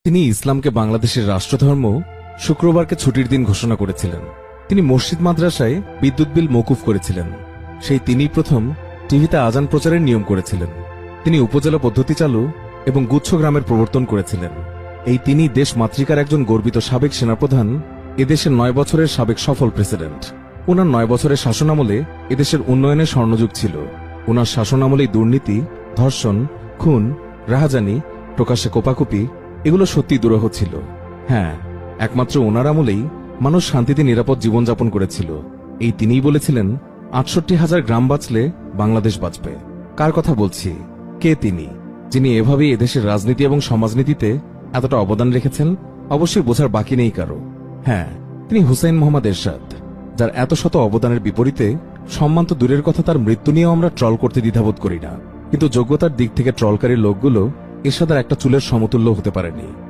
তিনি ইসলামকে বাংলাদেশের রাষ্ট্রধর্ম শুক্রবারকে ছুটির দিন ঘোষণা করেছিলেন। তিনি মসজিদ মাদ্রাসায় বিদ্যুৎ বিল মওকুফ করেছিলেন। সেই তিনিই প্রথম টিভিতে আজান প্রচারের নিয়ম করেছিলেন। তিনি উপজেলা পদ্ধতি চালু এবং গুচ্ছ গ্রামের প্রবর্তন করেছিলেন। এই তিনি দেশ মাতৃকার একজন গর্বিত সাবেক সেনাপ্রধান, এদেশের 9 বছরের সাবেক সফল প্রেসিডেন্ট। ওনার 9 বছরের শাসনামলে এদেশের উন্নয়নের স্বর্ণযুগ ছিল। ওনার শাসনামলেই দুর্নীতি, ধর্ষণ, খুন, রাহাজানি, প্রকাশ্যে কোপাকুপি এগুলো সত্যি দুরূহ ছিল। হ্যাঁ, একমাত্র ওনার আমলেই মানুষ শান্তিতে নিরাপদ জীবনযাপন করেছিল। এই তিনিই বলেছিলেন 68,000 গ্রাম বাঁচলে বাংলাদেশ বাঁচবে। কার কথা বলছি? কে তিনি, যিনি এভাবেই এদেশের রাজনীতি এবং সমাজনীতিতে এতটা অবদান রেখেছেন? অবশ্যই বোঝার বাকি নেই কারো। হ্যাঁ, তিনি হুসাইন মোহাম্মদ এরশাদ, যার এত শত অবদানের বিপরীতে সম্মান তো দূরের কথা, তার মৃত্যু নিয়েও আমরা ট্রল করতে দ্বিধাবোধ করি না। কিন্তু যোগ্যতার দিক থেকে ট্রলকারী লোকগুলো এরশাদের একটা চুলের সমতুল্য হতে পারেনি।